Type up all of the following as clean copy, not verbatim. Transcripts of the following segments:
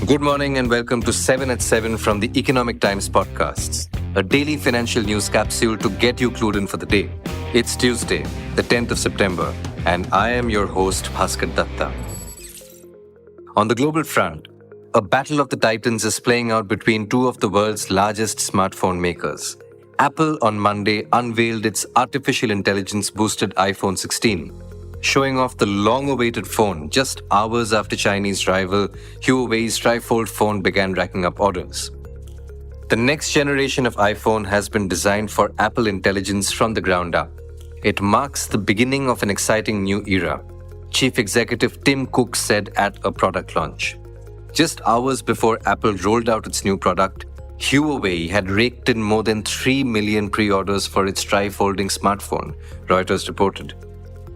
Good morning and welcome to 7 at 7 from the Economic Times podcasts, a daily financial news capsule to get you clued in for the day. It's Tuesday, the 10th of September, and I am your host, Bhaskar Datta. On the global front, a battle of the titans is playing out between two of the world's largest smartphone makers. Apple on Monday unveiled its artificial intelligence-boosted iPhone 16, showing off the long-awaited phone just hours after Chinese rival Huawei's trifold phone began racking up orders. The next generation of iPhone has been designed for Apple intelligence from the ground up. It marks the beginning of an exciting new era, Chief Executive Tim Cook said at a product launch. Just hours before Apple rolled out its new product, Huawei had raked in more than 3 million pre-orders for its tri-folding smartphone, Reuters reported.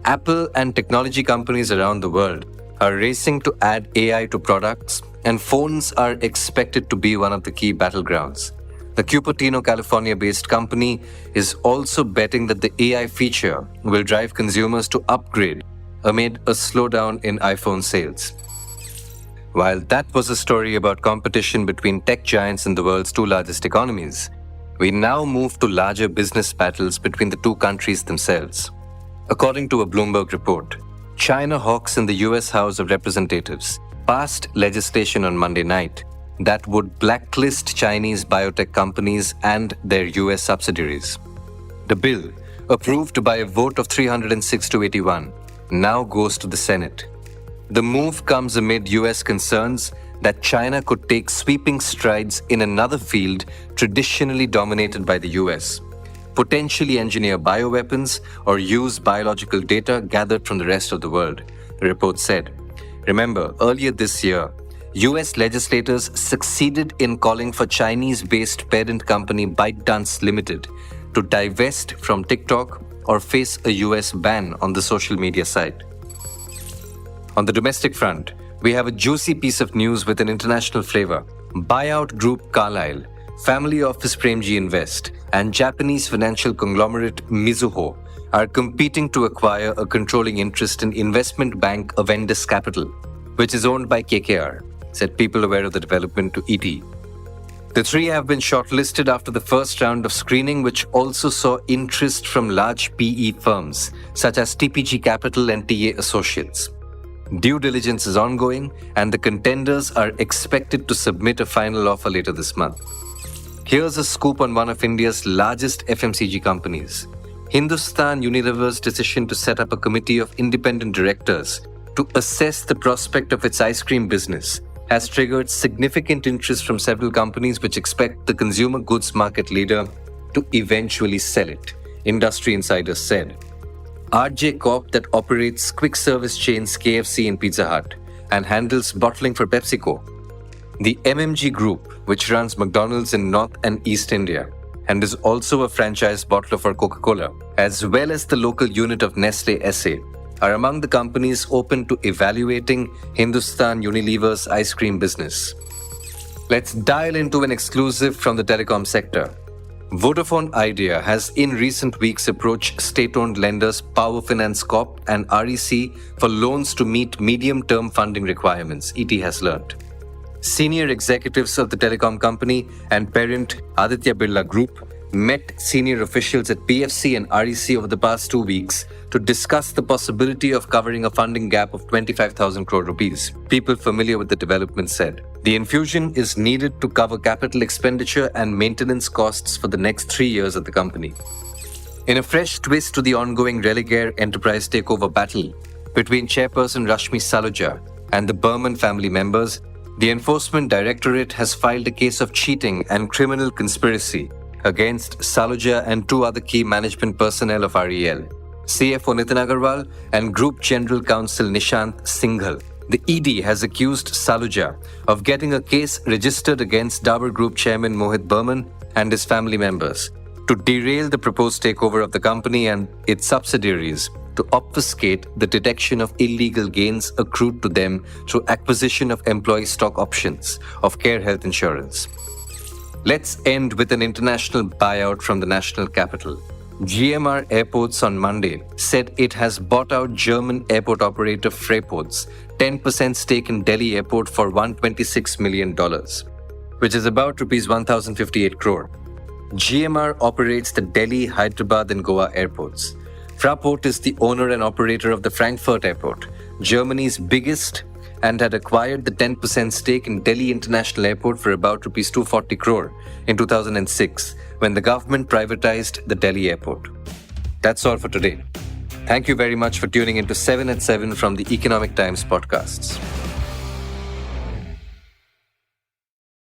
Apple and technology companies around the world are racing to add AI to products, and phones are expected to be one of the key battlegrounds. The Cupertino, California-based company is also betting that the AI feature will drive consumers to upgrade amid a slowdown in iPhone sales. While that was a story about competition between tech giants in the world's two largest economies, we now move to larger business battles between the two countries themselves. According to a Bloomberg report, China hawks in the US House of Representatives passed legislation on Monday night that would blacklist Chinese biotech companies and their US subsidiaries. The bill, approved by a vote of 306 to 81, now goes to the Senate. The move comes amid US concerns that China could take sweeping strides in another field traditionally dominated by the US. Potentially engineer bioweapons or use biological data gathered from the rest of the world, the report said. Remember, earlier this year, US legislators succeeded in calling for Chinese-based parent company ByteDance Limited to divest from TikTok or face a US ban on the social media site. On the domestic front, we have a juicy piece of news with an international flavor. Buyout group Carlyle, family office Premji Invest, and Japanese financial conglomerate Mizuho are competing to acquire a controlling interest in investment bank Avendus Capital, which is owned by KKR, said people aware of the development to ET. The three have been shortlisted after the first round of screening, which also saw interest from large PE firms such as TPG Capital and TA Associates. Due diligence is ongoing, and the contenders are expected to submit a final offer later this month. Here's a scoop on one of India's largest FMCG companies. Hindustan Unilever's decision to set up a committee of independent directors to assess the prospect of its ice cream business has triggered significant interest from several companies which expect the consumer goods market leader to eventually sell it, industry insiders said. RJ Corp, that operates quick service chains KFC and Pizza Hut and handles bottling for PepsiCo. The MMG Group, which runs McDonald's in North and East India and is also a franchise bottler for Coca-Cola, as well as the local unit of Nestle SA, are among the companies open to evaluating Hindustan Unilever's ice cream business. Let's dial into an exclusive from the telecom sector. Vodafone Idea has in recent weeks approached state-owned lenders Power Finance Corp and REC for loans to meet medium-term funding requirements, ET has learnt. Senior executives of the telecom company and parent Aditya Birla Group met senior officials at PFC and REC over the past 2 weeks to discuss the possibility of covering a funding gap of 25,000 crore rupees. People familiar with the development said. The infusion is needed to cover capital expenditure and maintenance costs for the next 3 years of the company. In a fresh twist to the ongoing Religare Enterprise takeover battle between Chairperson Rashmi Saluja and the Berman family members, the Enforcement Directorate has filed a case of cheating and criminal conspiracy against Saluja and 2 other key management personnel of REL, CFO Nitin Agarwal and Group General Counsel Nishant Singhal. The ED has accused Saluja of getting a case registered against Dabur Group Chairman Mohit Berman and his family members to derail the proposed takeover of the company and its subsidiaries, to obfuscate the detection of illegal gains accrued to them through acquisition of employee stock options of Care Health Insurance. Let's end with an international buyout from the national capital. GMR Airports on Monday said it has bought out German airport operator Freightport's 10% stake in Delhi Airport for $126 million, which is about Rs 1,058 crore. GMR operates the Delhi, Hyderabad and Goa airports. Fraport is the owner and operator of the Frankfurt Airport, Germany's biggest, and had acquired the 10% stake in Delhi International Airport for about Rs 240 crore in 2006 when the government privatized the Delhi airport. That's all for today. Thank you very much for tuning into 7 at 7 from the Economic Times podcasts.